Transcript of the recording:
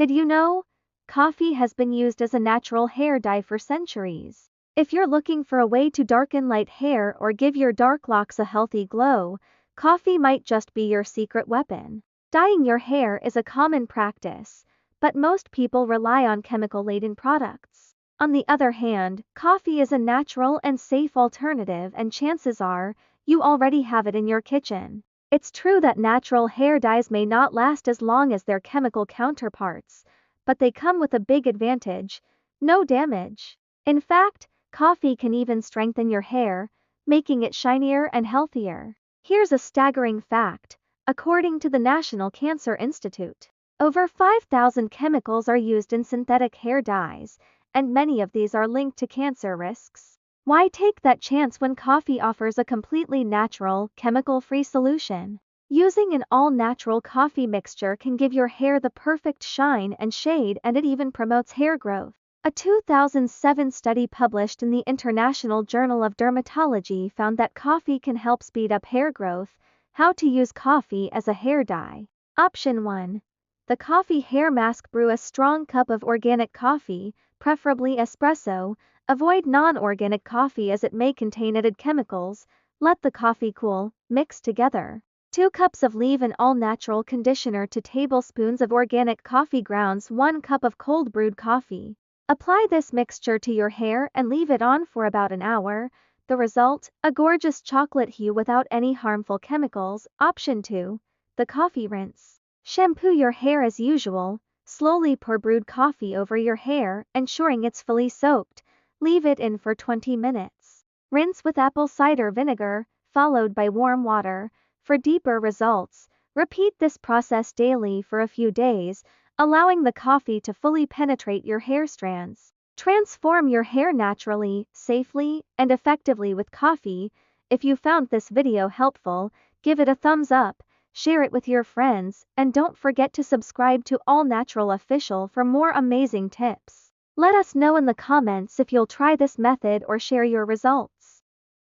Did you know? Coffee has been used as a natural hair dye for centuries. If you're looking for a way to darken light hair or give your dark locks a healthy glow, coffee might just be your secret weapon. Dyeing your hair is a common practice, but most people rely on chemical-laden products. On the other hand, coffee is a natural and safe alternative, and chances are, you already have it in your kitchen. It's true that natural hair dyes may not last as long as their chemical counterparts, but they come with a big advantage: no damage. In fact, coffee can even strengthen your hair, making it shinier and healthier. Here's a staggering fact. According to the National Cancer Institute, over 5,000 chemicals are used in synthetic hair dyes, and many of these are linked to cancer risks. Why take that chance when coffee offers a completely natural, chemical-free solution? Using an all-natural coffee mixture can give your hair the perfect shine and shade, and it even promotes hair growth. A 2007 study published in the International Journal of Dermatology found that coffee can help speed up hair growth. How to use coffee as a hair dye. Option 1. The coffee hair mask. Brew a strong cup of organic coffee, preferably espresso. Avoid non-organic coffee as it may contain added chemicals. Let the coffee cool. Mix together 2 cups of leave-in all-natural conditioner, 2 tablespoons of organic coffee grounds, 1 cup of cold brewed coffee. Apply this mixture to your hair and leave it on for about an hour. The result, a gorgeous chocolate hue without any harmful chemicals. Option 2. The coffee rinse. Shampoo your hair as usual. Slowly pour brewed coffee over your hair, ensuring it's fully soaked. Leave it in for 20 minutes. Rinse with apple cider vinegar, followed by warm water. For deeper results, repeat this process daily for a few days, allowing the coffee to fully penetrate your hair strands. Transform your hair naturally, safely, and effectively with coffee. If you found this video helpful, give it a thumbs up, share it with your friends, and don't forget to subscribe to All Natural Official for more amazing tips. Let us know in the comments if you'll try this method or share your results.